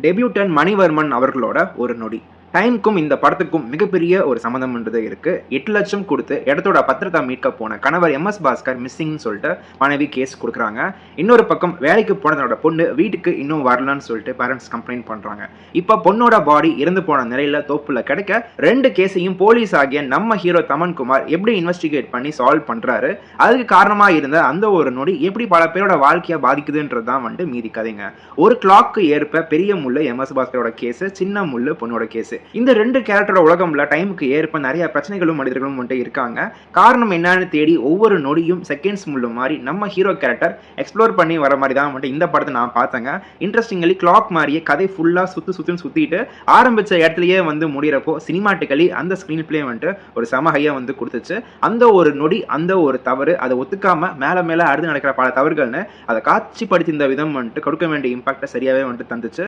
Debutant Manivarman அவர்களோட ஒரு நொடி. டைம்க்கும் இந்த படத்துக்கும் மிகப்பெரிய ஒரு சம்மந்தம்ன்றது இருக்கு. 8 லட்சம் கொடுத்து இடத்தோட பத்திரத்தை மீட்க போன கணவர் எம்.எஸ். பாஸ்கர் மிஸ்ஸிங்னு சொல்லிட்டு மனைவி கேஸ் கொடுக்குறாங்க. இன்னொரு பக்கம் வேலைக்கு போன தன்னோட பொண்ணு வீட்டுக்கு இன்னும் வரலன்னு சொல்லிட்டு பேரண்ட்ஸ் கம்ப்ளைண்ட் பண்றாங்க. இப்போ பொண்ணோட பாடி இறந்து போன நிலையில தோப்புல கிடைக்க 2 கேஸையும் போலீஸ் ஆகிய நம்ம ஹீரோ தமன்குமார் எப்படி இன்வெஸ்டிகேட் பண்ணி சால்வ் பண்றாரு, அதுக்கு காரணமா இருந்த அந்த ஒரு நொடி எப்படி பல பேரோட வாழ்க்கையை பாதிக்குதுன்றது தான் வந்துட்டு மீதி கதைங்க. ஒரு கிளாக்கு ஏற்ப பெரிய முள்ளு எம்.எஸ். பாஸ்கரோட கேஸ், சின்ன முள்ளு பொண்ணோட கேஸ். இந்த 2 கேரக்டரோட உலகம்ல டைமுக்கு ஏற்ப நிறைய பிரச்சனைகளும் மனிதர்களும் வந்துட்டு இருக்காங்க. காரணம் என்னன்னு தேடி ஒவ்வொரு நொடியும் செகண்ட்ஸ் முள்ளு மாதிரி நம்ம ஹீரோ கேரக்டர் எக்ஸ்ப்ளோர் பண்ணி வர மாதிரி தான் வந்துட்டு இந்த படத்தை நான் பார்த்தேங்க. இன்ட்ரெஸ்டிங்லி கிளாக் மாதிரியே கதை ஃபுல்லா சுத்திட்டு ஆரம்பிச்ச இடத்துலயே வந்து முடிகிறப்போ சினிமாட்டிக்கலி அந்த ஸ்கிரீன் பிளே வந்துட்டு ஒரு செம ஹையா வந்து கொடுத்துச்சு. அந்த ஒரு நொடி, அந்த ஒரு தவறு, அதை ஒத்துக்காம மேல அடுத்து நடக்கிற பல தவறுகள்னு அதை காட்சிப்படுத்தி இந்த விதம் வந்துட்டு கொடுக்க வேண்டிய இம்பாக்டை சரியாவே வந்துட்டு தந்துச்சு.